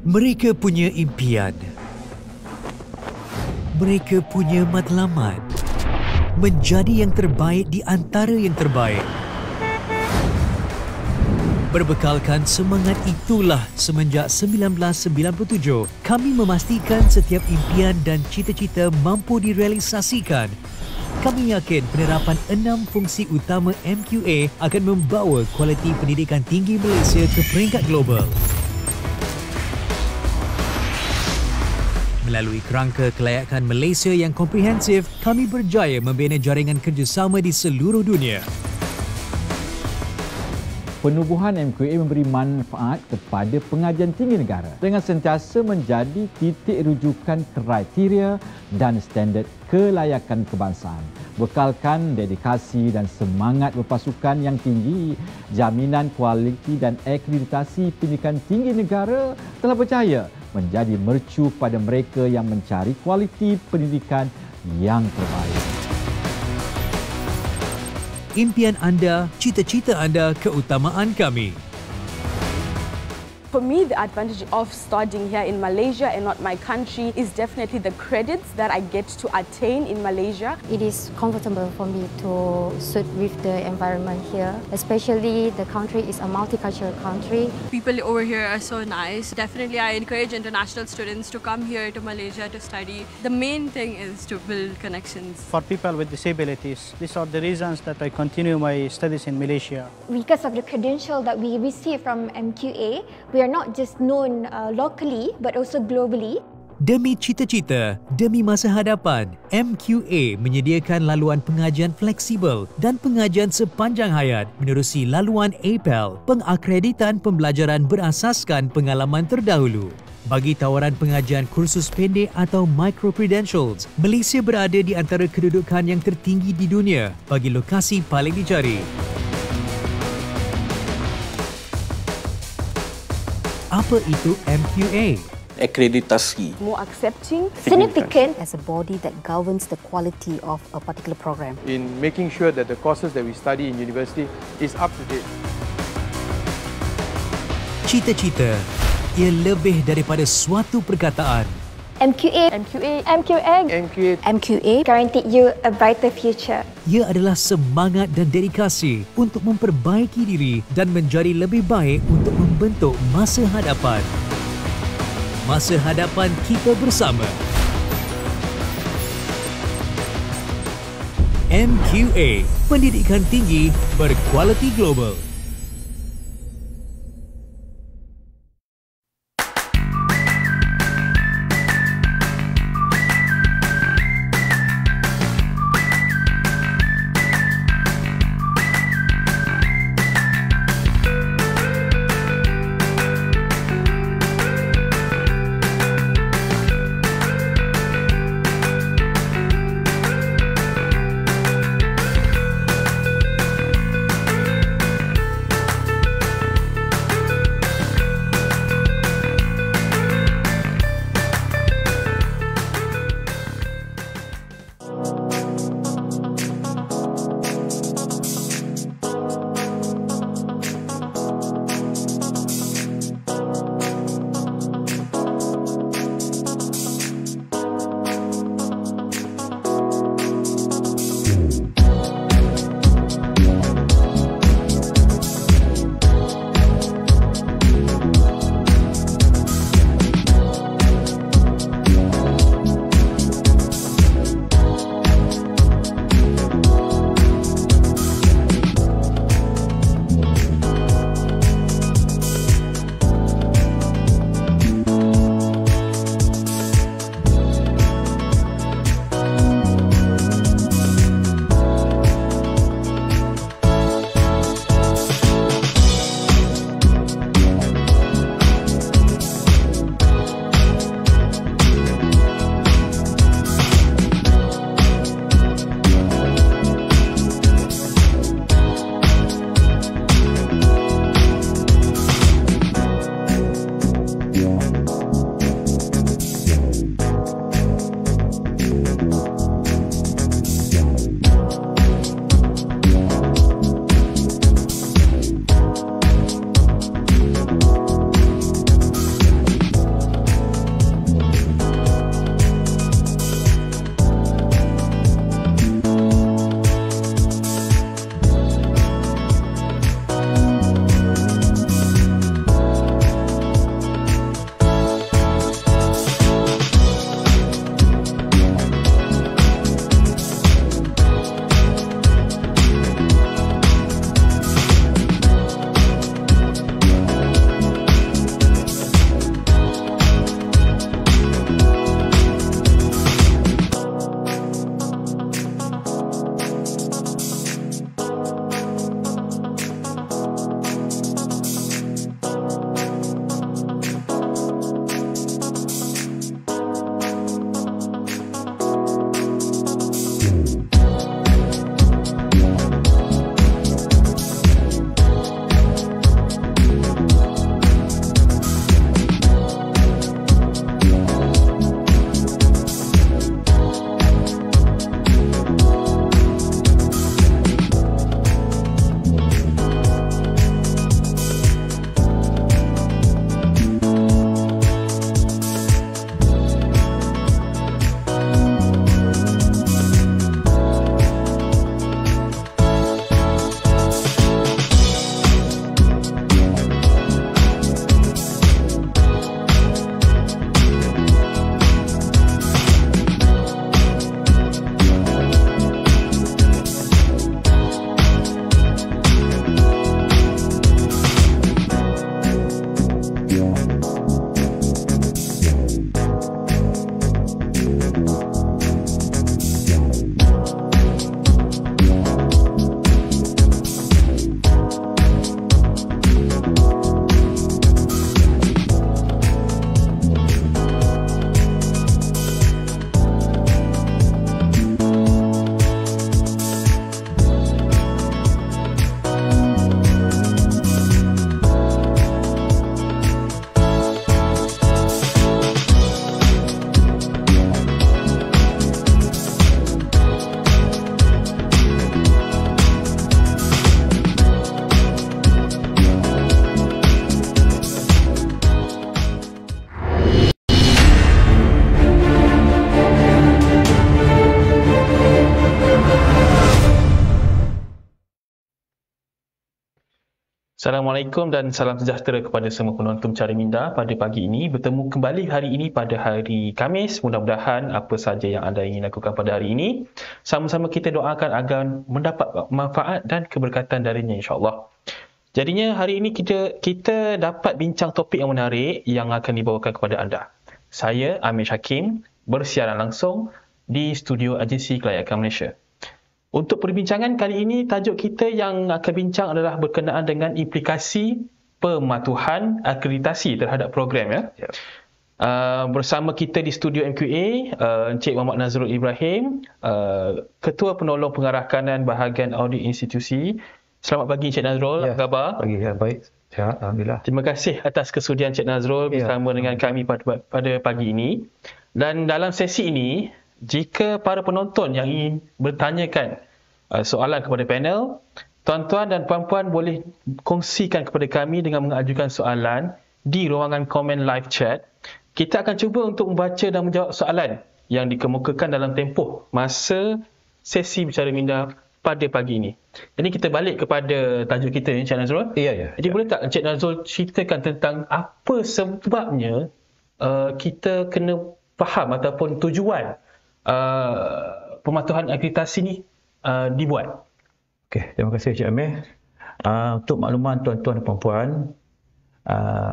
Mereka punya impian. Mereka punya matlamat. Menjadi yang terbaik di antara yang terbaik. Berbekalkan semangat itulah semenjak 1997, kami memastikan setiap impian dan cita-cita mampu direalisasikan. Kami yakin penerapan 6 fungsi utama MQA akan membawa kualiti pendidikan tinggi Malaysia ke peringkat global. Melalui kerangka kelayakan Malaysia yang komprehensif, kami berjaya membina jaringan kerjasama di seluruh dunia. Penubuhan MQA memberi manfaat kepada pengajian tinggi negara dengan sentiasa menjadi titik rujukan kriteria dan standard kelayakan kebangsaan. Bekalkan dedikasi dan semangat berpasukan yang tinggi, jaminan kualiti dan akreditasi pendidikan tinggi negara telah berjaya menjadi mercu pada mereka yang mencari kualiti pendidikan yang terbaik. Impian anda, cita-cita anda, keutamaan kami. For me, the advantage of studying here in Malaysia and not my country is definitely the credits that I get to attain in Malaysia. It is comfortable for me to suit with the environment here, especially the country is a multicultural country. People over here are so nice. Definitely, I encourage international students to come here to Malaysia to study. The main thing is to build connections. For people with disabilities, these are the reasons that I continue my studies in Malaysia. Because of the credential that we receive from MQA, we are not just known locally but also globally. Demi cita-cita, demi masa hadapan, MQA menyediakan laluan pengajian fleksibel dan pengajian sepanjang hayat menerusi laluan APEL, pengakreditan pembelajaran berasaskan pengalaman terdahulu. Bagi tawaran pengajian kursus pendek atau micro-credentials, Malaysia berada di antara kedudukan yang tertinggi di dunia bagi lokasi paling dicari. Apa itu MQA? Akreditasi. More accepting, Significant As a body that governs the quality of a particular program. in making sure that the courses that we study in university is up to date. Cita-cita, ia lebih daripada suatu perkataan. MQA MQA guaranteed you a brighter future. Ia adalah semangat dan dedikasi untuk memperbaiki diri dan menjadi lebih baik untuk membentuk masa hadapan. Masa hadapan kita bersama. MQA, pendidikan tinggi berkualiti global. Assalamualaikum dan salam sejahtera kepada semua penonton Cara Minda pada pagi ini. Bertemu kembali hari ini pada hari Khamis. Mudah-mudahan apa sahaja yang anda ingin lakukan pada hari ini, sama-sama kita doakan agar mendapat manfaat dan keberkatan darinya, insyaAllah. Jadinya hari ini kita dapat bincang topik yang menarik yang akan dibawakan kepada anda. Saya, Amir Hakim, bersiaran langsung di studio Agensi Kelayakan Malaysia. Untuk perbincangan kali ini, tajuk kita yang akan bincang adalah berkenaan dengan implikasi pematuhan akreditasi terhadap program. Ya. Bersama kita di studio MQA, Encik Muhammad Nazrul Ibrahim, Ketua Penolong Pengarah Kanan Bahagian Audit Institusi. Selamat pagi Encik Nazrul, apa khabar? Pagi, baik. Sihat, Alhamdulillah. Terima kasih atas kesudian Encik Nazrul bersama dengan kami pada pagi ini. Dan dalam sesi ini, jika para penonton yang ingin bertanyakan soalan kepada panel, tuan-tuan dan puan-puan boleh kongsikan kepada kami dengan mengajukan soalan di ruangan komen live chat. Kita akan cuba untuk membaca dan menjawab soalan yang dikemukakan dalam tempoh masa sesi Bicara Minda pada pagi ini. Jadi kita balik kepada tajuk kita, Encik Nazrul. Ya. Jadi boleh tak Encik Nazrul ceritakan tentang apa sebabnya kita kena faham ataupun tujuan pematuhan akreditasi ni dibuat. Okey, terima kasih Encik Amir. Untuk makluman tuan-tuan dan puan-puan,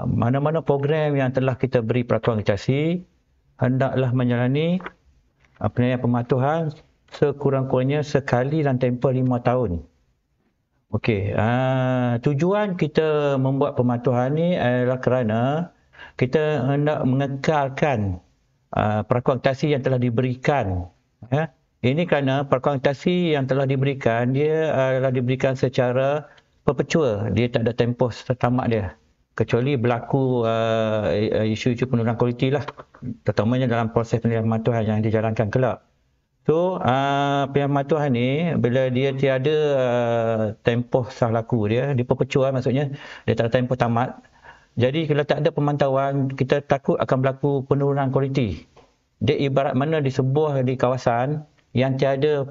mana-mana program yang telah kita beri peraturan akreditasi hendaklah menjalani penilaian pematuhan sekurang-kurangnya sekali dalam tempoh 5 tahun. Okey, tujuan kita membuat pematuhan ni adalah kerana kita hendak mengekalkan peraturan akreditasi yang telah diberikan. Ini kerana peraturan akreditasi yang telah diberikan, dia adalah diberikan secara perpetua. Dia tak ada tempoh tamat dia. Kecuali berlaku isu-isu penurunan kualiti lah. Terutamanya dalam proses penilaian pematuhan yang dijalankan kelak. So, penilaian pematuhan ni, bila dia tiada tempoh sah laku dia perpetua maksudnya, dia tak ada tempoh tamat. Jadi, kalau tak ada pemantauan, kita takut akan berlaku penurunan kualiti. Dia ibarat mana di kawasan yang tiada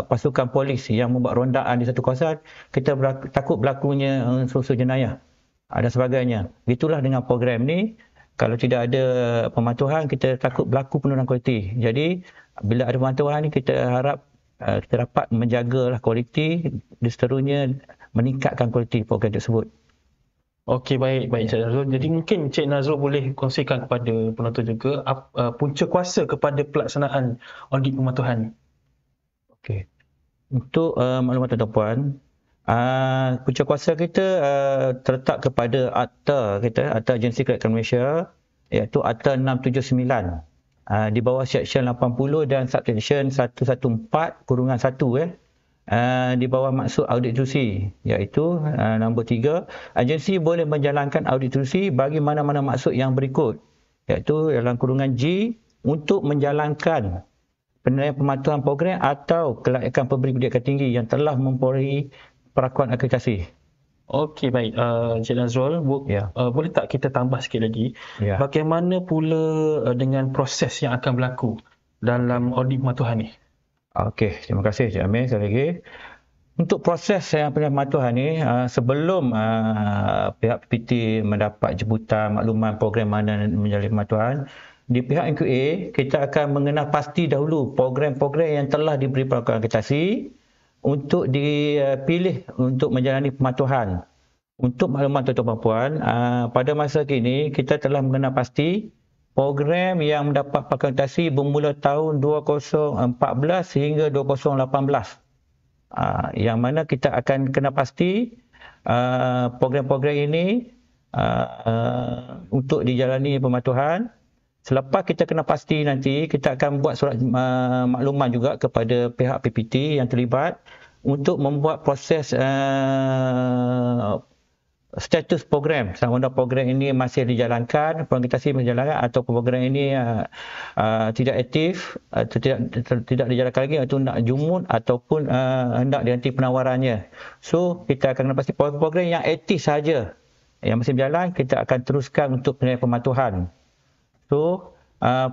pasukan polis yang membuat rondaan di satu kawasan, kita takut berlakunya unsur-unsur jenayah dan sebagainya. Itulah dengan program ni, kalau tidak ada pematuhan, kita takut berlaku penurunan kualiti. Jadi, bila ada pematuhan ni, kita harap kita dapat menjagalah kualiti, dan seterusnya meningkatkan kualiti program tersebut. Okey, baik Encik Nazrul. Jadi mungkin Encik Nazrul boleh kongsikan kepada penonton juga punca kuasa kepada pelaksanaan audit pematuhan. Okey. Untuk maklumat tuan-tuan, punca kuasa kita terletak kepada akta kita, Akta Agensi Kelayakan Malaysia, iaitu Akta 679. Di bawah Seksyen 80 dan Subseksyen 114-1 di bawah maksud audit institusi, iaitu nombor 3, agensi boleh menjalankan audit institusi bagi mana-mana maksud yang berikut, iaitu dalam kurungan G, untuk menjalankan penilaian pematuhan program atau kelayakan pemberi pendidikan tinggi yang telah memperolehi perakuan akreditasi. Okey, baik. Encik Nazrul, boleh tak kita tambah sikit lagi? Bagaimana pula dengan proses yang akan berlaku dalam audit pematuhan ni? Okey, terima kasih Encik Amir sekali lagi. Untuk proses yang penilaian pematuhan ni, sebelum pihak PPT mendapat jemputan makluman program mana menjalani pematuhan, di pihak MQA, kita akan mengenal pasti dahulu program-program yang telah diberi peraturan akreditasi untuk dipilih untuk menjalani pematuhan. Untuk makluman tuan-tuan puan, pada masa kini kita telah mengenal pasti program yang mendapat akreditasi bermula tahun 2014 hingga 2018. Yang mana kita akan kena pasti program-program ini untuk dijalani pematuhan. Selepas kita kena pasti nanti, kita akan buat surat makluman juga kepada pihak PPT yang terlibat untuk membuat proses status program. Sama ada program ini masih dijalankan, akreditasi dijalankan, atau program ini tidak aktif, atau tidak dijalankan lagi, atau nak jumut ataupun hendak dihenti penawarannya. So, kita akan kena pasti program yang aktif saja yang masih berjalan, kita akan teruskan untuk penilaian pematuhan. So,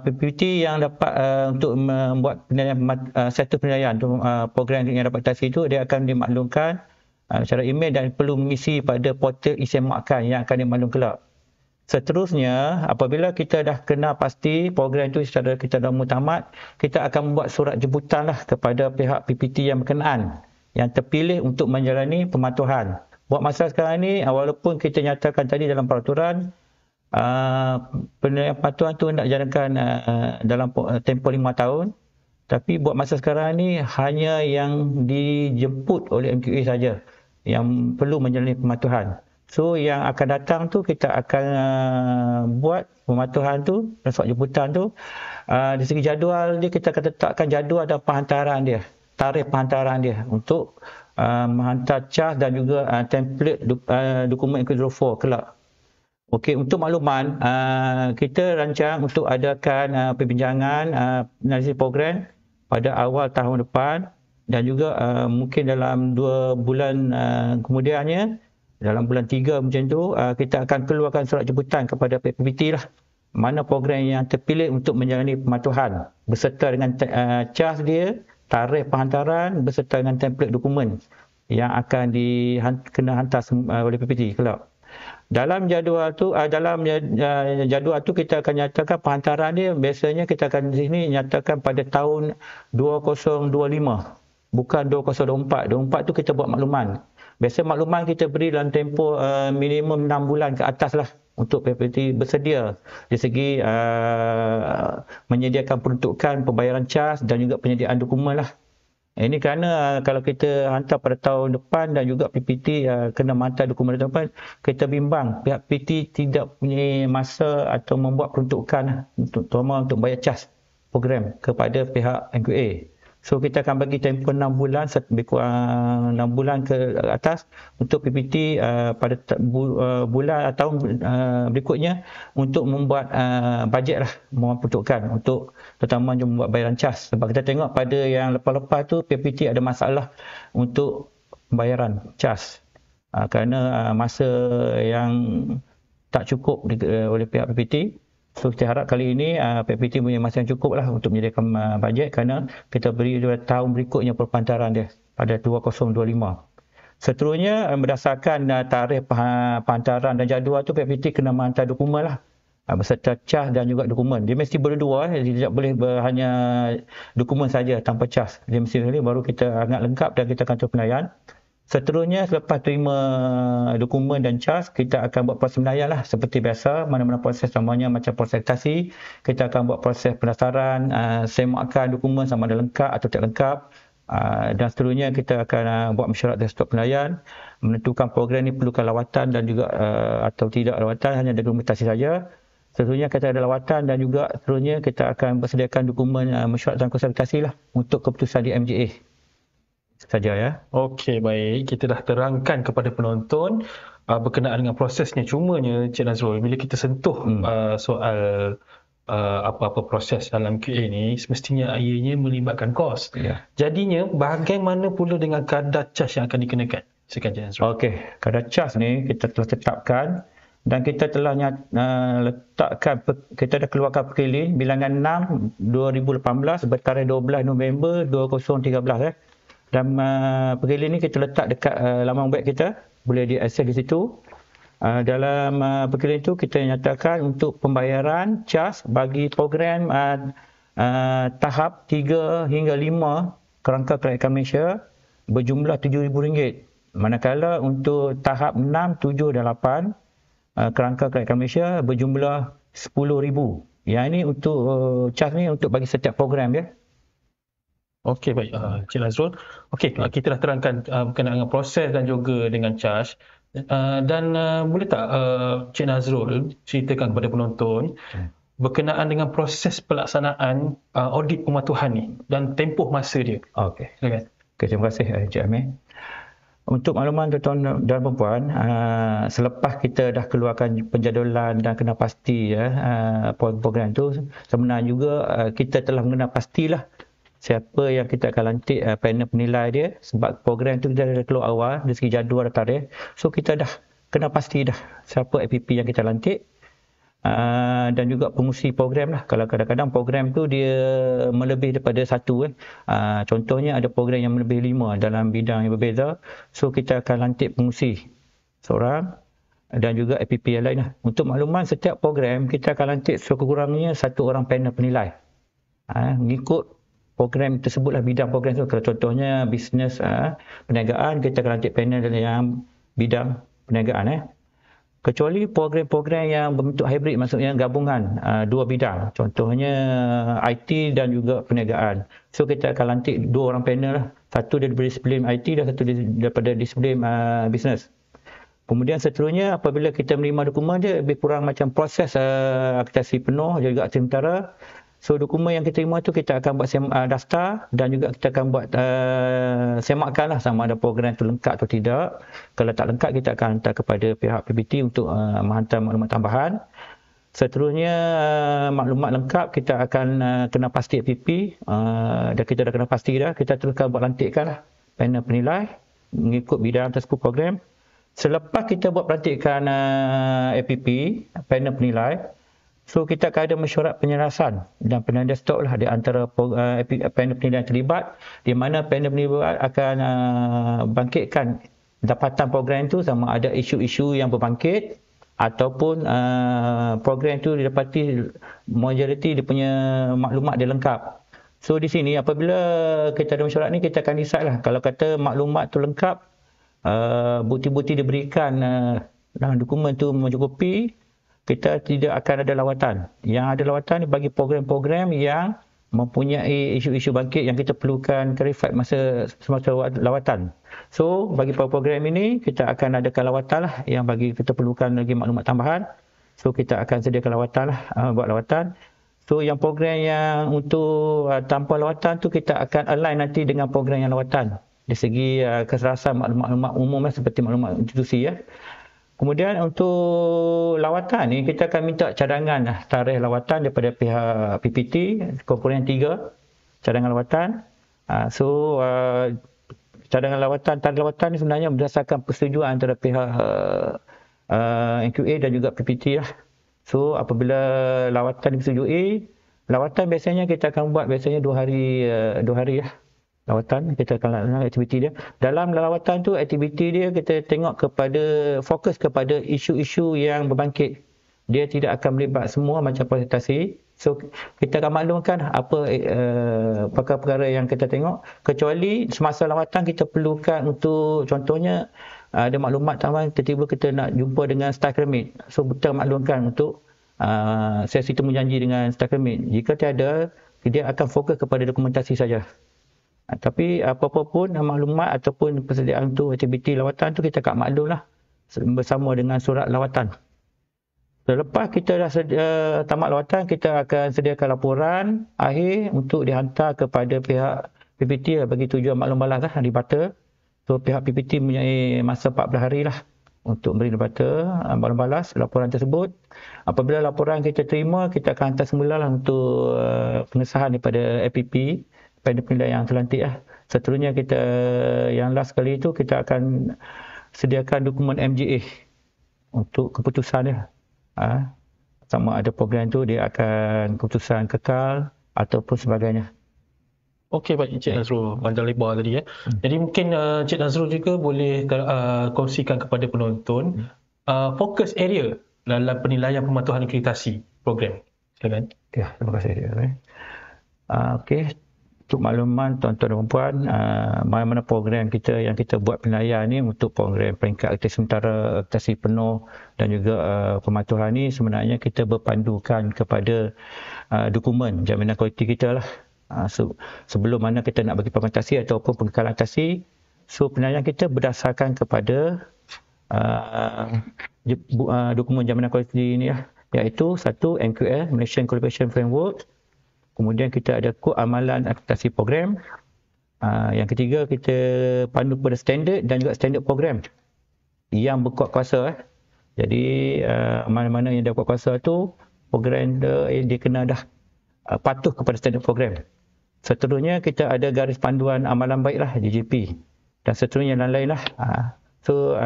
PPT yang dapat untuk membuat penilaian, status penilaian untuk program yang dapat akreditasi itu, dia akan dimaklumkan secara email dan perlu mengisi pada portal isemakkan yang akan dimaklum kelak. Seterusnya, apabila kita dah kenal pasti program itu secara kita dah mutamat, kita akan membuat surat jemputan lah kepada pihak PPT yang berkenaan yang terpilih untuk menjalani pematuhan. Buat masa sekarang ni, walaupun kita nyatakan tadi dalam peraturan, pematuhan tu nak jalankan dalam tempoh 5 tahun, tapi buat masa sekarang ni hanya yang dijemput oleh MQA saja yang perlu menjalani pematuhan. So yang akan datang tu kita akan buat pematuhan tu, surat jemputan tu. Dari segi jadual dia, kita akan tetapkan jadual dan penghantaran dia, tarikh penghantaran dia untuk menghantar cas dan juga template dokumen MQ04 kelak. Okey, untuk makluman, kita rancang untuk adakan perbincangan analisis program pada awal tahun depan dan juga mungkin dalam 2 bulan kemudiannya, dalam bulan 3 macam tu, kita akan keluarkan surat jemputan kepada PPT lah, mana program yang terpilih untuk menjalani pematuhan beserta dengan cas dia, tarikh penghantaran beserta dengan template dokumen yang akan kena hantar oleh PPT kelak. Dalam jadual tu kita akan nyatakan penghantaran dia, biasanya kita akan di sini nyatakan pada tahun 2025, bukan 2024. 2024 tu kita buat makluman. Biasa makluman kita beri dalam tempoh minimum 6 bulan ke atas lah untuk PPT bersedia dari segi menyediakan peruntukan pembayaran cas dan juga penyediaan dokumen lah. Ini kerana kalau kita hantar pada tahun depan dan juga PPT kena menghantar dokumen depan, kita bimbang pihak PPT tidak punya masa atau membuat peruntukan untuk bayar cas program kepada pihak MQA. So kita akan bagi tempoh 6 bulan, lebih kurang 6 bulan ke atas untuk PPT pada bulan atau tahun berikutnya untuk membuat bajet lah, membuat peruntukan untuk terutama membuat bayaran cas. Sebab kita tengok pada yang lepas-lepas tu PPT ada masalah untuk pembayaran cas kerana masa yang tak cukup oleh pihak PPT. So kita harap kali ini PPT punya masa yang cukup lah untuk menyediakan bajet kerana kita beri tahun berikutnya perpantaran dia pada 2025. Seterusnya berdasarkan tarikh penghantaran dan jadual tu PPT kena menghantar dokumen lah beserta cas dan juga dokumen. Dia mesti berdua, dia tidak boleh hanya dokumen saja tanpa cas. Dia mesti baru kita anggap lengkap dan kita akan terus penilaian. Seterusnya selepas terima dokumen dan cas, kita akan buat proses penilaian lah seperti biasa. Mana-mana proses namanya macam proses aksesi, kita akan buat proses pendaftaran, semakkan dokumen sama ada lengkap atau tidak lengkap, dan seterusnya kita akan buat mesyuarat desktop penilaian, menentukan program ini perlukan lawatan dan juga atau tidak lawatan, hanya dokumentasi saja. Seterusnya kita ada lawatan dan juga seterusnya kita akan bersediakan dokumen mesyuarat dan konsultasi lah untuk keputusan di MJA. Saja ya. Okey, baik. Kita dah terangkan kepada penonton berkenaan dengan prosesnya. Cumanya Cik Nazrul, bila kita sentuh soal apa-apa proses dalam QA ni, semestinya ianya melibatkan kos. Yeah. Jadinya bagaimana pula dengan kadar cas yang akan dikenakan? Silakan Cik Nazrul. Okey, kadar cas ni kita telah tetapkan dan kita telah letakkan, kita dah keluarkan perkeli bilangan 6 2018 bertarikh 12 November 2013 Dan perkeli ni kita letak dekat laman web kita, boleh diakses di situ. Dalam perkeli itu kita nyatakan untuk pembayaran cas bagi program tahap 3 hingga 5 kerangka kerajaan Malaysia berjumlah RM7,000. Manakala untuk tahap 6, 7 dan 8 kerangka kerajaan Malaysia berjumlah RM10,000. Yang ini untuk cas ni untuk bagi setiap program ya. Okey, baik Cik Nazrul. Okey, kita dah terangkan berkenaan dengan proses dan juga dengan cas. Dan boleh tak Cik Nazrul ceritakan kepada penonton berkenaan dengan proses pelaksanaan audit pematuhan ni dan tempoh masa dia? Okey. Silakan. Okey, terima kasih Cik Amir. Untuk makluman tuan-tuan dan puan, selepas kita dah keluarkan penjadualan dan kena pasti program tu, sebenarnya juga kita telah mengenal pastilah siapa yang kita akan lantik panel penilai dia, sebab program tu kita dah keluar awal dari segi jadual dan tarikh. So kita dah kena pasti dah siapa APP yang kita lantik. dan juga pengurusi program lah. Kalau kadang-kadang program tu dia melebih daripada satu contohnya ada program yang melebih 5 dalam bidang yang berbeza, so kita akan lantik pengurusi seorang dan juga APP yang lain lah. Untuk makluman, setiap program kita akan lantik sekurang-kurangnya 1 orang panel penilai mengikut program tersebutlah, bidang program tu. Kalau contohnya bisnes perniagaan, kita akan lantik panel yang bidang perniagaan. Kecuali program-program yang berbentuk hybrid, maksudnya gabungan 2 bidang, contohnya IT dan juga perniagaan. So kita akan lantik 2 orang panel lah. Satu daripada disiplin IT dan satu daripada disiplin bisnes. Kemudian seterusnya, apabila kita menerima dokumen, dia lebih kurang macam proses akreditasi penuh dan juga sementara. So dokumen yang kita terima tu kita akan buat daftar dan juga kita akan buat semakkan lah sama ada program tu lengkap atau tidak. Kalau tak lengkap, kita akan hantar kepada pihak PBT untuk menghantar maklumat tambahan. Seterusnya maklumat lengkap kita akan kena pasti APP, dan kita dah kena pasti dah, kita teruskan buat lantikan lah panel penilai mengikut bidang tersebut program. Selepas kita buat pelantikan APP, panel penilai, so kita akan ada mesyuarat penyerasan dan penanda stok lah di antara panel penilai yang terlibat, di mana panel penilai akan bangkitkan dapatan program itu, sama ada isu-isu yang berbangkit ataupun program itu didapati majoriti dia punya maklumat dia lengkap. So di sini apabila kita ada mesyuarat ni, kita akan decide lah. Kalau kata maklumat tu lengkap, bukti-bukti diberikan dalam dokumen tu mencukupi, kita tidak akan ada lawatan. Yang ada lawatan bagi program-program yang mempunyai isu-isu bangkit yang kita perlukan clarify semasa lawatan. So bagi program ini kita akan adakan lawatan lah, yang bagi kita perlukan lagi maklumat tambahan. So kita akan sediakan lawatan lah, buat lawatan. So yang program yang untuk tanpa lawatan tu kita akan align nanti dengan program yang lawatan. Dari segi keserasan maklumat umum seperti maklumat institusi Kemudian untuk lawatan ni kita akan minta cadangan tarikh lawatan daripada pihak PPT, komponen 3 cadangan lawatan. Cadangan lawatan, tarikh lawatan ni sebenarnya berdasarkan persetujuan antara pihak MQA dan juga PPT lah. So apabila lawatan disetujui, lawatan biasanya kita akan buat biasanya 2 hari lah. Lawatan kita akan lakukan aktiviti dia. Dalam lawatan tu aktiviti dia kita tengok fokus kepada isu-isu yang berbangkit. Dia tidak akan melibat semua macam presentasi. So kita akan maklumkan apa perkara-perkara yang kita tengok, kecuali semasa lawatan kita perlukan untuk contohnya ada maklumat tambahan, tiba-tiba kita nak jumpa dengan staff akademik. So kita maklumkan untuk sesi temu janji dengan staff akademik. Jika tiada, dia akan fokus kepada dokumentasi saja. Tapi apa-apa pun maklumat ataupun persediaan tu aktiviti lawatan tu kita akan maklum lah bersama dengan surat lawatan. Selepas kita dah tamat lawatan, kita akan sediakan laporan akhir untuk dihantar kepada pihak PPT bagi tujuan maklum balas lah dibata. So pihak PPT mempunyai masa 14 hari lah untuk beri dibata maklum balas laporan tersebut. Apabila laporan kita terima, kita akan hantar semula lah untuk pengesahan daripada APP, panel penilai yang terlantik lah. Seterusnya kita yang last kali itu kita akan sediakan dokumen MGA untuk keputusan dia. Sama ada program tu dia akan keputusan kekal ataupun sebagainya. Okey, baik Encik Nazrul, panjang lebar tadi Jadi mungkin Encik Nazrul juga boleh kongsikan kepada penonton fokus area dalam penilaian pematuhan akreditasi program. Silakan. Ya, terima kasih. Okey. Untuk makluman tuan-tuan dan puan, mana-mana program kita yang kita buat penilaian ni untuk program peringkat akreditasi sementara, akreditasi penuh dan juga pematuhan ni sebenarnya kita berpandukan kepada dokumen jaminan kualiti kita lah. Sebelum mana kita nak bagi pemantasi ataupun pengekalan akreditasi, so penilaian kita berdasarkan kepada dokumen jaminan kualiti ni lah, iaitu satu MQL, Malaysian Qualification Framework. Kemudian kita ada kod amalan akreditasi program. Yang ketiga, kita pandu kepada standard dan juga standard program yang berkuat kuasa. Jadi mana-mana yang dah kuat kuasa tu, program dia kena dah patuh kepada standard program. Seterusnya kita ada garis panduan amalan baik lah, GGP. Dan seterusnya lain-lain lah. So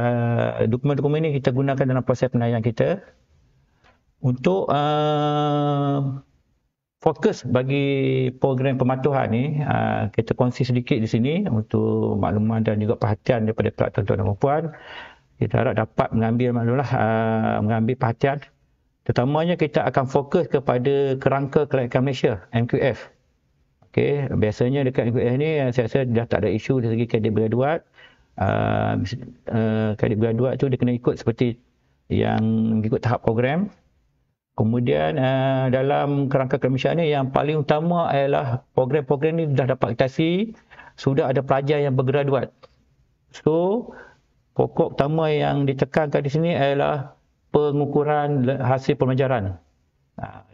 dokumen-dokumen ni kita gunakan dalam proses penilaian kita. Untuk fokus bagi program pematuhan ni, kita kongsi sedikit di sini untuk makluman dan juga perhatian daripada pihak tuan-tuan dan puan-puan. Kita harap dapat mengambil perhatian. Terutamanya kita akan fokus kepada kerangka kelayakan Malaysia, MQF. Okey, biasanya dekat MQF ni saya rasa dah tak ada isu dari segi kadit beraduat. Kadit beraduat tu dia kena ikut seperti yang ikut tahap program. Kemudian dalam kerangka kelayakan ni yang paling utama adalah program-program ni dah dapat atasi, sudah ada pelajar yang bergraduat. So, pokok utama yang ditekankan di sini adalah pengukuran hasil pembelajaran.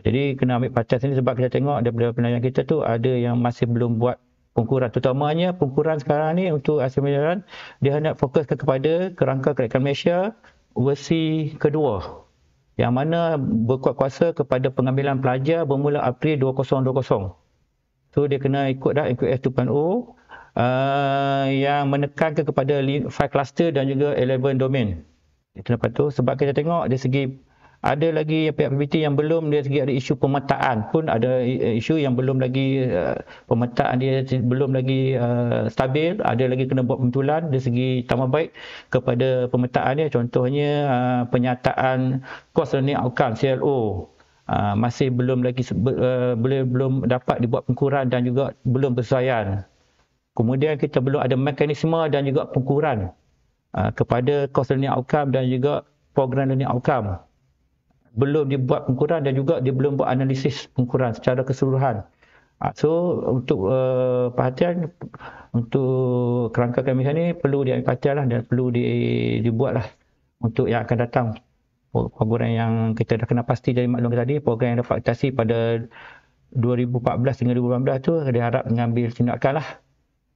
Jadi kena ambil perhatian sini sebab kita tengok daripada penilaian kita tu ada yang masih belum buat pengukuran. Terutamanya pengukuran sekarang ni untuk hasil pembelajaran dia hendak fokus kepada kerangka kelayakan Malaysia versi kedua, yang mana berkuat kuasa kepada pengambilan pelajar bermula April 2020. So dia kena ikut dah MQF 2.0 yang menekankan kepada 5 cluster dan juga 11 domain. Itu lepas tu sebab kita tengok dari segi ada lagi pihak PBT yang belum, dari segi ada isu pemetaan pun ada isu yang belum lagi pemetaan dia belum lagi stabil, ada lagi kena buat pembetulan dari segi tambah baik kepada pemetaan dia. Contohnya penyataan course learning outcome CLO masih belum lagi belum dapat dibuat pengukuran dan juga belum bersesuaian. Kemudian kita belum ada mekanisme dan juga pengukuran kepada course learning outcome dan juga program learning outcome. Belum dibuat pengukuran dan juga dia belum buat analisis pengukuran secara keseluruhan. So untuk perhatian untuk kerangka kami ni perlu diambil perhatian lah dan perlu dibuat lah untuk yang akan datang. Program yang kita dah kena pasti dari maklum tadi, program yang dapat atasi pada 2014 hingga 2018 tu diharap mengambil tindakan lah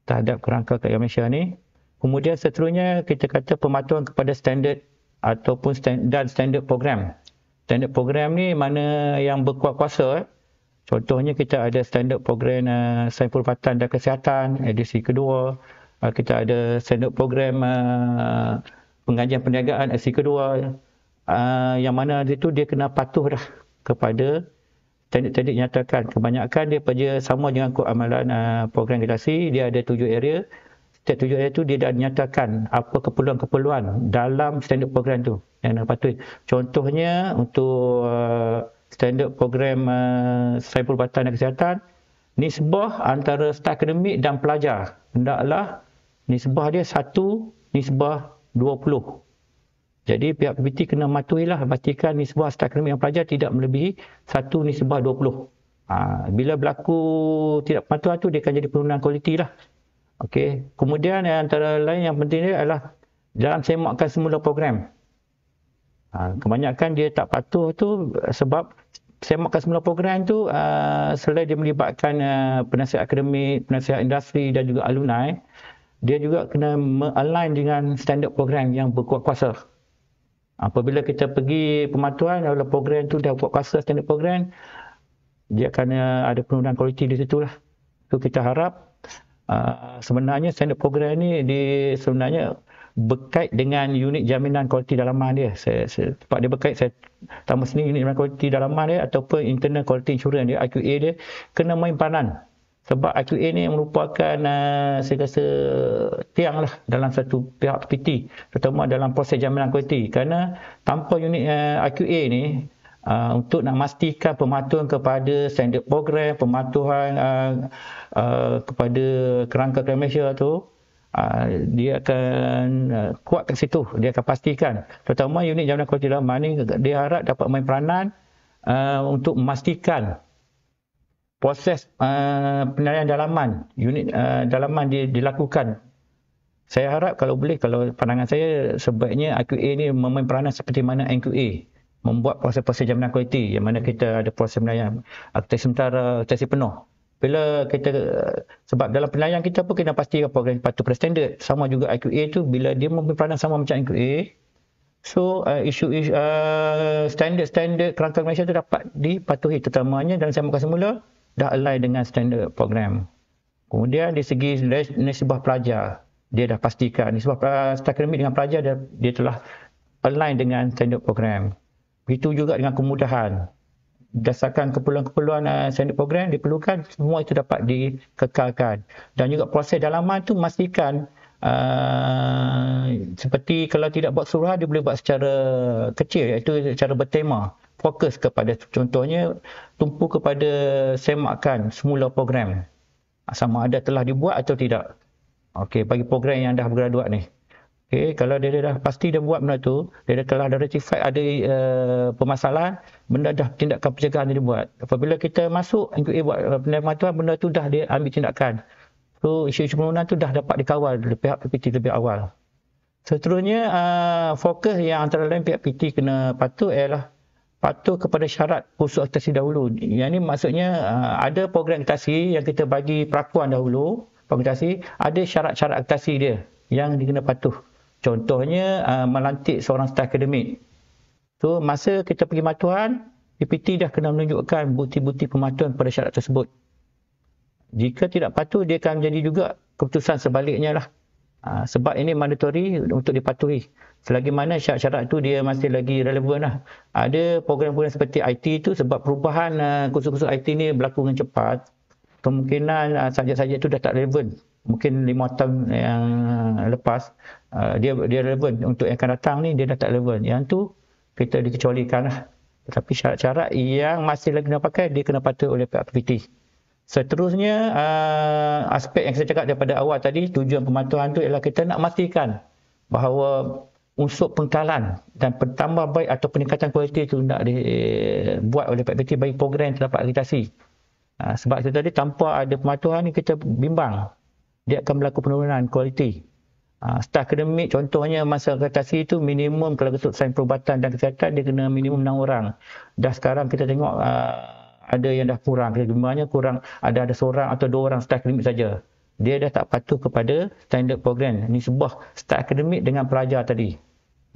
terhadap kerangka kelayakan Malaysia ni. Kemudian seterusnya kita kata pematuhan kepada standard ataupun standard program. Standard program ni mana yang berkuat kuasa. Contohnya kita ada standard program sains perubatan dan kesihatan edisi kedua. Kita ada standard program pengajian perniagaan edisi kedua. Yang mana itu dia kena patuh dah kepada standard-standard nyatakan. Kebanyakan dia kerja sama dengan kod amalan program edisi. Dia ada 7 area. Setiap 7 area tu dia dah nyatakan apa keperluan-keperluan dalam standard program tu yang nak patuhi. Contohnya untuk standard program sains perubatan dan kesihatan, nisbah antara staf akademik dan pelajar hendaklah nisbah dia 1:20. Jadi pihak PBT kena matuhilah pastikan nisbah staf akademik dan pelajar tidak melebihi 1:20. Bila berlaku tidak pematuhan tu dia akan jadi penurunan kualiti lah. Okey. Kemudian antara lain yang penting dia adalah dalam semakan semula program. Kebanyakan dia tak patuh tu sebab semakan semula program tu selain dia melibatkan penasihat akademik, penasihat industri dan juga alumni, dia juga kena align dengan standard program yang berkuat kuasa. Apabila kita pergi pematuhan kalau program tu dah buat kuasa standard program, dia akan ada penurunan kualiti di situlah. So kita harap sebenarnya standard program ni sebenarnya berkait dengan unit jaminan kualiti dalaman dia. Sebab dia berkait, saya tambah sini unit jaminan kualiti dalaman dia ataupun internal quality insurance dia, IQA dia kena main peranan. Sebab IQA ni merupakan saya rasa tiang lah dalam satu pihak PBT, terutama dalam proses jaminan kualiti. Kerana tanpa unit IQA ni untuk nak memastikan pematuhan kepada standard program, pematuhan kepada kerangka kelayakan Malaysia tu, dia akan kuat kat situ. Dia akan pastikan, terutama unit jaminan kualiti dalaman ni, dia harap dapat main peranan untuk memastikan proses penilaian dalaman, unit dalaman dilakukan. Saya harap kalau boleh, kalau pandangan saya sebaiknya IQA ni memain peranan seperti mana NQA membuat proses-proses jaminan kualiti, yang mana kita ada proses penilaian akreditasi sementara, akreditasi penuh. Bila kita, sebab dalam penilaian kita pun kena pastikan program patuh pada standard. Sama juga IQA tu, bila dia memberi peranan sama macam IQA, so isu standard kerangka Malaysia tu dapat dipatuhi, terutamanya dalam semakan semula dah align dengan standard program. Kemudian di segi nisbah pelajar, dia dah pastikan nisbah staf akademik dengan pelajar dia telah align dengan standard program. Begitu juga dengan kemudahan. Berdasarkan keperluan-keperluan standard program diperlukan, semua itu dapat dikekalkan. Dan juga proses dalaman tu memastikan seperti kalau tidak buat keseluruhan, dia boleh buat secara kecil, iaitu secara bertema. Fokus kepada, contohnya, tumpu kepada semakan semula program. Sama ada telah dibuat atau tidak. Okey, bagi program yang dah bergraduat ni. Okay, kalau dia dah pasti dah buat benda tu, dia dah telah dah rectify ada permasalahan, benda dah tindakan pencegahan dia buat. Apabila kita masuk MQA buat pemantauan, benda tu dah dia ambil tindakan. So isu-isu penurunan tu dah dapat dikawal oleh pihak PPT lebih awal. Seterusnya, fokus yang antara lain pihak PPT kena patuh ialah patuh kepada syarat kursus aktasi dahulu. Yang ni maksudnya ada program aktasi yang kita bagi perakuan dahulu, program aktasi, ada syarat-syarat aktasi dia yang dia kena patuh. Contohnya, melantik seorang staf akademik. So, masa kita pergi pematuhan, PPT dah kena menunjukkan bukti-bukti pematuhan pada syarat tersebut. Jika tidak patuh, dia akan menjadi juga keputusan sebaliknya lah. Sebab ini mandatory untuk dipatuhi. Selagi mana syarat-syarat itu dia masih lagi relevan lah. Ada program-program seperti IT itu sebab perubahan kursus-kursus IT ni berlaku dengan cepat. Kemungkinan subjek-subjek itu dah tak relevan. Mungkin 5 tahun yang lepas dia relevan. Untuk yang akan datang ni dia dah tak relevan. Yang tu kita dikecualikan lah. Tetapi syarat-syarat yang masih lagi kena pakai, dia kena patuh oleh pihak PPT. Seterusnya, aspek yang saya cakap daripada awal tadi, tujuan pemantauan tu ialah kita nak memastikan bahawa unsur pengkalan dan bertambah baik atau peningkatan kualiti itu nak dibuat oleh pihak PPT bagi program yang terdapat akreditasi. Sebab itu tadi tanpa ada pemantauan ni kita bimbang. Dia akan berlaku penurunan kualiti. Staf akademik contohnya masa akreditasi itu minimum kalau ketuk sains perubatan dan kesihatan dia kena minimum 6 orang. Dah sekarang kita tengok ada yang dah kurang. Jumlahnya kurang, ada seorang atau 2 orang staf akademik saja. Dia dah tak patuh kepada standard program. Ini sebuah staf akademik dengan pelajar tadi.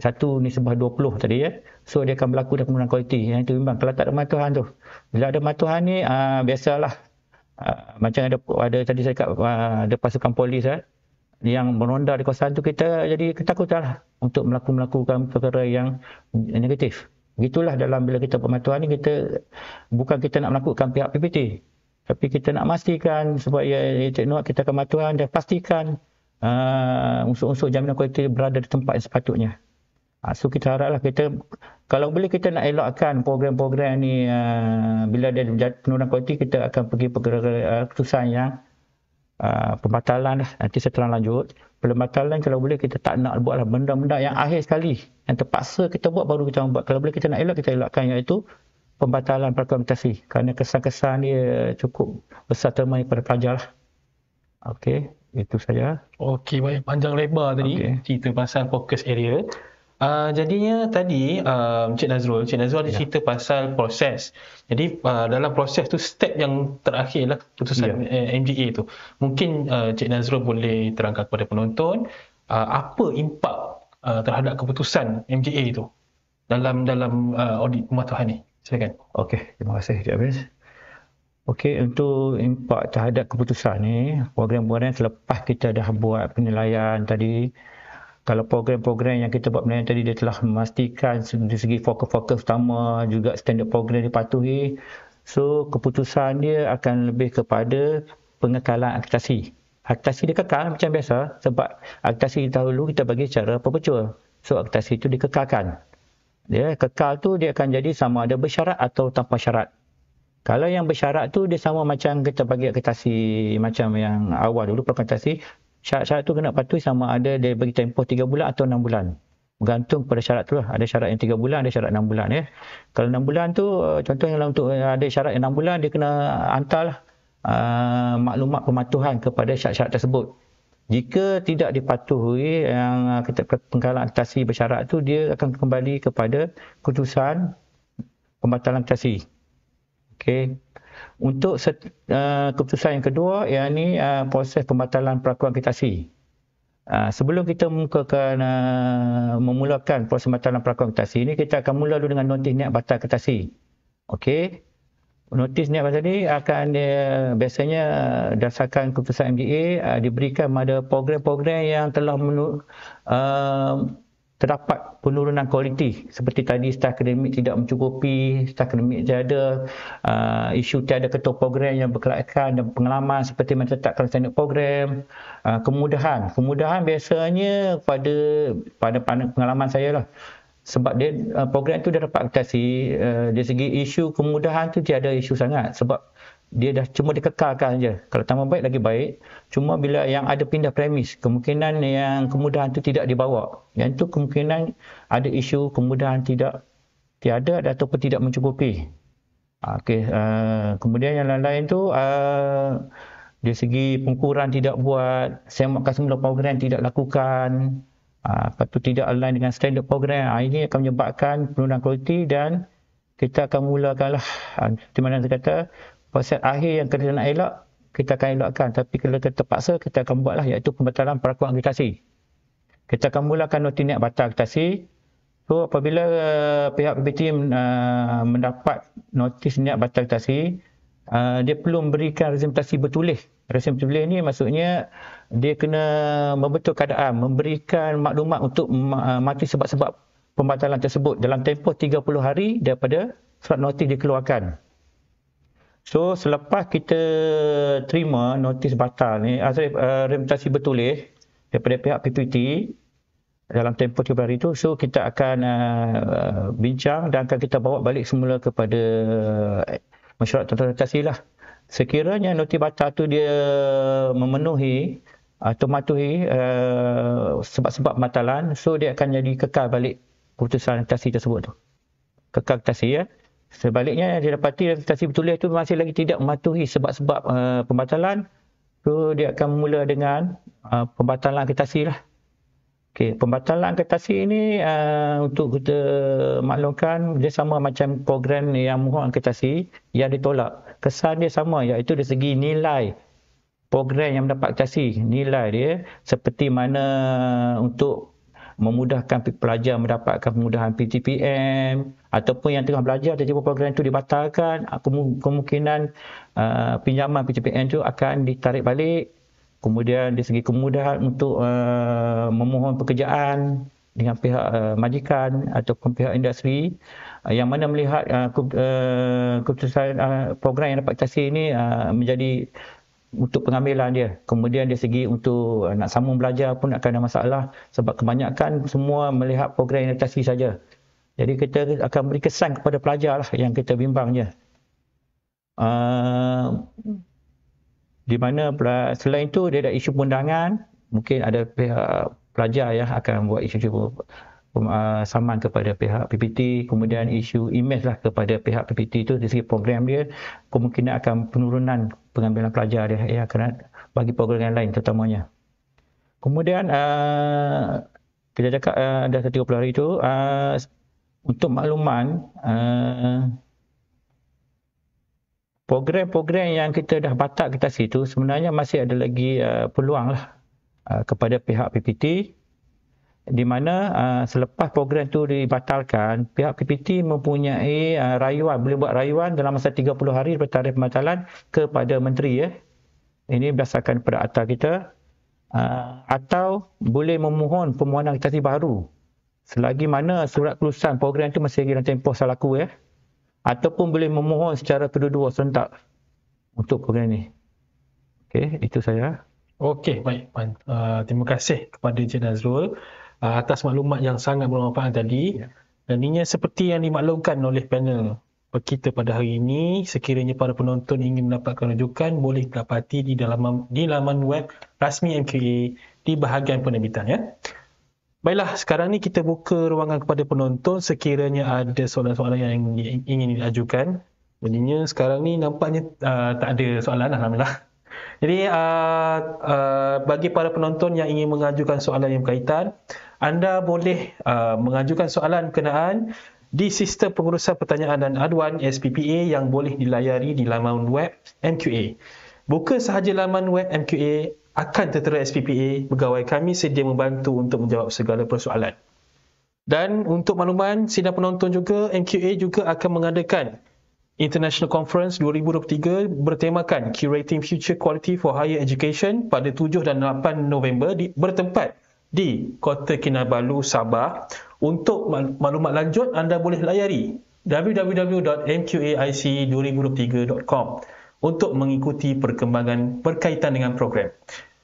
Satu ni sebuah 20 tadi ya. So dia akan berlaku dah penurunan kualiti. Yang itu bimbang. Kalau tak ada pematuhan tu. Bila ada pematuhan ni biasalah. Macam ada tadi saya cakap ada pasukan polis yang meronda di kawasan tu, kita jadi ketakutan lah untuk melakukan perkara yang negatif. Begitulah dalam bila kita pematuhan ni, kita bukan kita nak melakukan pihak PPT, tapi kita nak pastikan supaya kita akan pematuhan dan pastikan unsur-unsur jaminan kualiti berada di tempat yang sepatutnya. So kita haraplah kita, kalau boleh kita nak elakkan program-program ni bila ada penurunan kualiti, kita akan pergi keputusan yang pembatalan lah. Nanti saya terang lanjut. Pembatalan kalau boleh kita tak nak buatlah benda-benda yang akhir sekali, yang terpaksa kita buat baru kita buat. Kalau boleh kita nak elak, kita elakkan, iaitu pembatalan perkuantasi. Kerana kesan-kesan dia cukup besar terma pada pelajar lah. Okey, itu saja. Okey, baik, panjang lebar tadi cerita pasal fokus area. Jadinya tadi Cik Nazrul ada cerita pasal proses. Jadi dalam proses tu step yang terakhir lah keputusan MGA tu. Mungkin Cik Nazrul boleh terangkan kepada penonton apa impak terhadap keputusan MGA tu dalam audit pematuhan ni. Silakan. Okey, terima kasih Cik Hafiz. Okey, untuk impak terhadap keputusan ni, program-program selepas kita dah buat penilaian tadi, kalau program-program yang kita buat penilaian tadi dia telah memastikan dari segi fokus-fokus utama, juga standard program dipatuhi, so keputusan dia akan lebih kepada pengekalan akreditasi. Akreditasi dia kekal macam biasa sebab akreditasi dahulu kita bagi secara perpetual. So akreditasi itu dikekalkan. Dia kekal tu dia akan jadi sama ada bersyarat atau tanpa syarat. Kalau yang bersyarat tu dia sama macam kita bagi akreditasi macam yang awal dulu akreditasi. Syarat-syarat tu kena patuhi sama ada dia bagi tempoh 3 bulan atau 6 bulan. Bergantung pada syarat tu lah. Ada syarat yang 3 bulan, ada syarat 6 bulan ya. Kalau 6 bulan tu, contohnya untuk ada syarat yang 6 bulan, dia kena hantar maklumat pematuhan kepada syarat-syarat tersebut. Jika tidak dipatuhi yang pengkalan akreditasi bersyarat tu, dia akan kembali kepada keputusan pembatalan akreditasi. Okey. Untuk keputusan yang kedua, iaitu proses pembatalan perakuan akreditasi. Sebelum kita memulakan proses pembatalan perakuan akreditasi ini, kita akan mula dulu dengan notis niat batal akreditasi. Okey. Notis niat batal ini akan biasanya berdasarkan keputusan MGA diberikan pada program-program yang telah terdapat penurunan kualiti seperti tadi staf akademik tidak mencukupi, staf akademik tiada, isu tiada ketua program yang berkelayakan dan pengalaman seperti mencetakkan standard program, kemudahan biasanya pada pengalaman saya lah, sebab dia program tu dah dapat akreditasi, dari segi isu kemudahan tu tiada isu sangat sebab dia dah cuma dikekalkan je. Kalau tambah baik lagi baik. Cuma bila yang ada pindah premis, kemungkinan yang kemudahan tu tidak dibawa. Yang tu kemungkinan ada isu kemudahan tiada ataupun tidak mencukupi. Okey, kemudian yang lain-lain tu dari segi pengukuran tidak buat, semakan semula program tidak lakukan, lepas tu tidak align dengan standard program. Ini akan menyebabkan penurunan kualiti dan kita akan mulakanlah di mana saya kata proses akhir yang kita nak elak, kita akan elakkan. Tapi kalau kita terpaksa, kita akan buatlah, iaitu pembatalan perakuan akreditasi. Kita akan mulakan noti niat batal akreditasi. So, apabila pihak PBT mendapat notis niat batal akreditasi, dia perlu memberikan representasi bertulis. Representasi bertulis ni maksudnya dia kena membetul keadaan, memberikan maklumat untuk mati sebab-sebab pembatalan tersebut dalam tempoh 30 hari daripada surat notis dikeluarkan. So, selepas kita terima notis batal ni, representasi bertulis daripada pihak PPT dalam tempoh 30 hari itu, so kita akan bincang dan akan kita bawa balik semula kepada mesyuarat tentang lah. Sekiranya notis batal tu dia memenuhi atau mematuhi sebab-sebab pembatalan, so dia akan jadi kekal balik keputusan akreditasi tersebut tu. Kekal akreditasi ya. Sebaliknya, dia dapati akreditasi bertulis itu masih lagi tidak mematuhi sebab-sebab pembatalan, so dia akan mula dengan pembatalan akreditasi lah. Okey, pembatalan akreditasi ini untuk kita maklumkan, dia sama macam program yang mohon akreditasi yang ditolak. Kesan dia sama, iaitu dari segi nilai program yang mendapat akreditasi. Nilai dia seperti mana untuk memudahkan pelajar mendapatkan kemudahan PTPM ataupun yang tengah belajar tiba-tiba program itu dibatalkan, kemungkinan pinjaman PTPM itu akan ditarik balik. Kemudian dari segi kemudahan untuk memohon pekerjaan dengan pihak majikan ataupun pihak industri yang mana melihat keputusan program yang dapat akreditasi ini menjadi untuk pengambilan dia. Kemudian dari segi untuk nak sambung belajar pun akan ada masalah sebab kebanyakan semua melihat program akreditasi saja. Jadi kita akan beri kesan kepada pelajar lah yang kita bimbang je. Di mana selain itu dia ada isu perundangan, mungkin ada pihak pelajar yang akan buat isu saman kepada pihak PPT, kemudian isu email lah kepada pihak PPT itu dari segi program dia, kemungkinan akan penurunan pengambilan pelajar dia ya, kerana bagi program yang lain terutamanya. Kemudian kita cakap ada 30 hari itu untuk makluman program-program yang kita dah batal akreditasi itu sebenarnya masih ada lagi peluang lah kepada pihak PPT, di mana selepas program itu dibatalkan, pihak PPT mempunyai rayuan, boleh buat rayuan dalam masa 30 hari daripada tarikh pembatalan kepada menteri ya. Ini berdasarkan pada akta kita, atau boleh memohon permohonan akreditasi baru selagi mana surat kelulusan program itu masih lagi dalam tempoh salaku ya. Ataupun boleh memohon secara kedua-dua serentak untuk program ini. Okey, itu saya. Okey, baik. Terima kasih kepada Encik Nazrul atas maklumat yang sangat bermanfaat tadi. Dan ini seperti yang dimaklumkan oleh panel kita pada hari ini, sekiranya para penonton ingin mendapatkan rujukan, boleh dapati di laman web rasmi MQA di bahagian penerbitan ya. Baiklah, sekarang ni kita buka ruangan kepada penonton sekiranya ada soalan-soalan yang ingin diajukan. Jadinya sekarang ni nampaknya tak ada soalan lah, alhamdulillah. Jadi bagi para penonton yang ingin mengajukan soalan yang berkaitan, anda boleh mengajukan soalan berkenaan di sistem pengurusan pertanyaan dan aduan SPPA yang boleh dilayari di laman web MQA. Bukan sahaja laman web MQA akan tertera SPPA, pegawai kami sedia membantu untuk menjawab segala persoalan. Dan untuk makluman, sidang penonton juga, MQA juga akan mengadakan International Conference 2023 bertemakan Curating Future Quality for Higher Education pada 7 dan 8 November bertempat di Kota Kinabalu, Sabah. Untuk maklumat lanjut, anda boleh layari www.mqaic2023.com untuk mengikuti perkembangan berkaitan dengan program.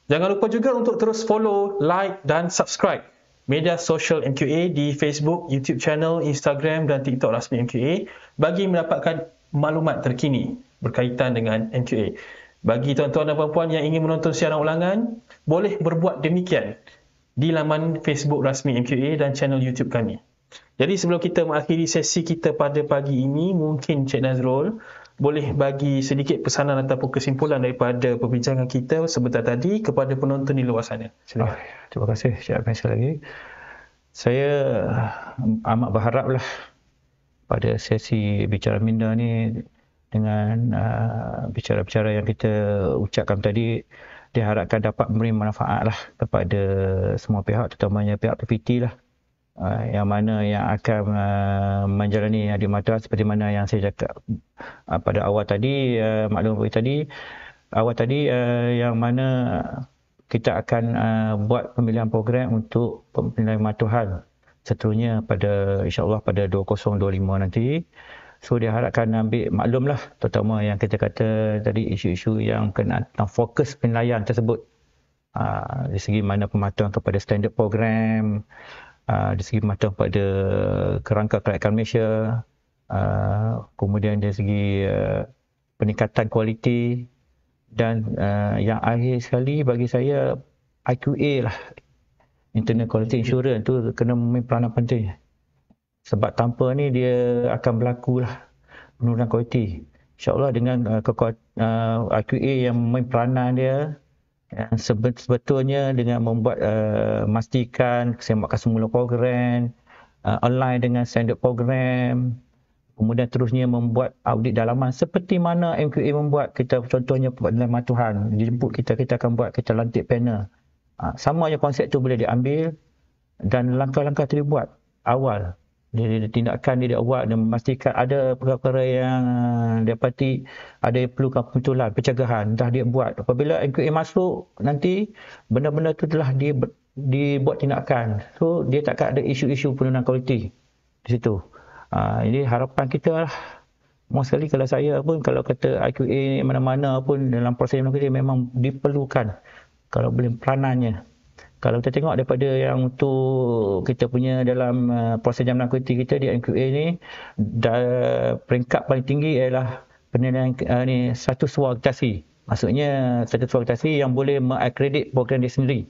Jangan lupa juga untuk terus follow, like dan subscribe media sosial MQA di Facebook, YouTube channel, Instagram dan TikTok rasmi MQA bagi mendapatkan maklumat terkini berkaitan dengan MQA. Bagi tuan-tuan dan puan-puan yang ingin menonton siaran ulangan, boleh berbuat demikian di laman Facebook rasmi MQA dan channel YouTube kami. Jadi sebelum kita mengakhiri sesi kita pada pagi ini, mungkin Cik Nazrul boleh bagi sedikit pesanan ataupun kesimpulan daripada perbincangan kita sebentar tadi kepada penonton di luar sana. Terima kasih Cik Afan sekali lagi. Saya amat berharaplah pada sesi bicara minda ni dengan bicara-bicara yang kita ucapkan tadi diharapkan dapat memberi manfaat lah kepada semua pihak, terutamanya pihak PPT lah. Yang mana yang akan menjalani adik mata seperti mana yang saya cakap pada awal tadi, awal tadi yang mana kita akan buat pemilihan program untuk pemilihan matuhan seterusnya pada insyaAllah pada 2025 nanti. So diharapkan ambil maklumlah terutama yang kita kata tadi isu-isu yang kena fokus penilaian tersebut dari segi mana pematuhan kepada standard program, dari segi pematuhan pada kerangka kelayakan Malaysia, kemudian dari segi peningkatan kualiti dan yang akhir sekali bagi saya IQA lah, Internal Quality Assurance tu kena memain peranan penting sebab tanpa ni dia akan berlaku lah penurunan kualiti. InsyaAllah dengan IQA yang memain peranan dia sebetulnya dengan membuat memastikan keseimbangan semula program online dengan standard program, kemudian terusnya membuat audit dalaman seperti mana MQA membuat. Kita contohnya dalam matuhan dijemput kita akan buat, kita lantik panel, sama je konsep tu boleh diambil dan langkah-langkah tu dibuat awal. Dia tindakan dia buat dan memastikan ada perkara-perkara yang dapati ada yang perlukan pembetulan, pencegahan dah dia buat. Apabila MQA masuk nanti benda-benda tu telah dibuat tindakan. So dia takkan ada isu-isu penurunan kualiti di situ. Ini harapan kita lah. Mohon sekali kalau saya pun kalau kata IQA mana-mana pun dalam proses MQA memang diperlukan kalau boleh peranannya. Kalau kita tengok daripada yang untuk kita punya dalam proses jaminan kualiti kita di MQA ni, peringkat paling tinggi ialah penilaian ni satu akreditasi. Maksudnya satu akreditasi yang boleh mengakredit program dia sendiri.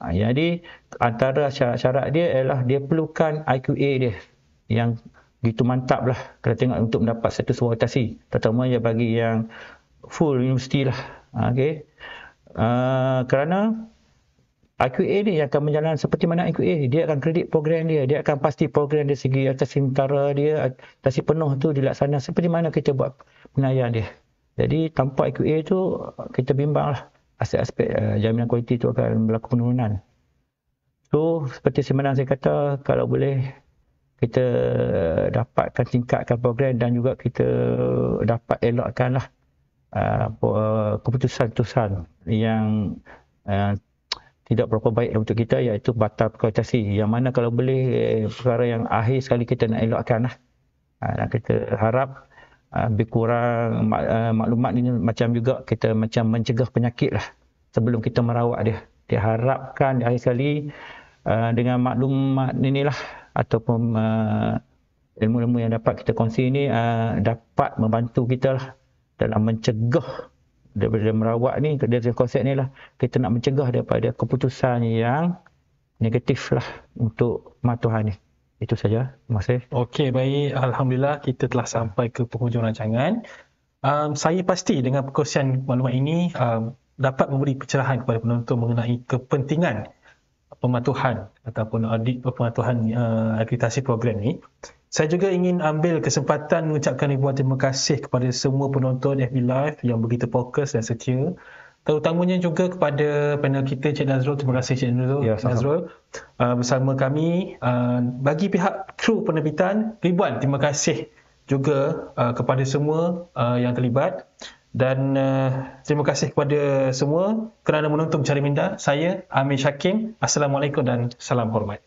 Jadi antara syarat dia ialah dia perlukan IQA dia yang gitu mantap lah kalau tengok untuk mendapat satu akreditasi. Terutamanya bagi yang full universiti lah. Okay. Kerana IQA ni yang akan menjalankan seperti mana IQA, dia akan kredit program dia, dia akan pasti program dari segi atasi sementara dia, atasi penuh tu dilaksanakan seperti mana kita buat penilaian dia. Jadi tanpa IQA tu kita bimbang lah aspek-aspek jaminan kualiti tu akan berlaku penurunan. So seperti sebenarnya saya kata kalau boleh kita dapatkan tingkatkan program dan juga kita dapat elakkan lah keputusan-keputusan yang tidak berapa baik untuk kita, iaitu batal akreditasi, yang mana kalau boleh perkara yang akhir sekali kita nak elakkan lah. Dan kita harap lebih kurang maklumat ni macam juga kita macam mencegah penyakit lah sebelum kita merawat dia. Diharapkan akhir sekali dengan maklumat inilah ataupun ilmu-ilmu yang dapat kita kongsi ni dapat membantu kita lah dalam mencegah daripada merawat ni. Dari konsep ni lah kita nak mencegah daripada keputusan yang negatif lah untuk pematuhan ni. Itu saja. Terima kasih. Okey, baik. Alhamdulillah kita telah sampai ke penghujung rancangan. Saya pasti dengan perkongsian maklumat ini dapat memberi pencerahan kepada penonton mengenai kepentingan pematuhan ataupun audit pematuhan akreditasi program ni. Saya juga ingin ambil kesempatan mengucapkan ribuan terima kasih kepada semua penonton FB Live yang begitu fokus dan setia. Terutamanya juga kepada panel kita, Cik Nazrul. Terima kasih Cik Nazrul bersama kami. Bagi pihak kru penerbitan, ribuan terima kasih juga kepada semua yang terlibat. Dan terima kasih kepada semua kerana menonton Mencari Minda. Saya Amir Syakim. Assalamualaikum dan salam hormat.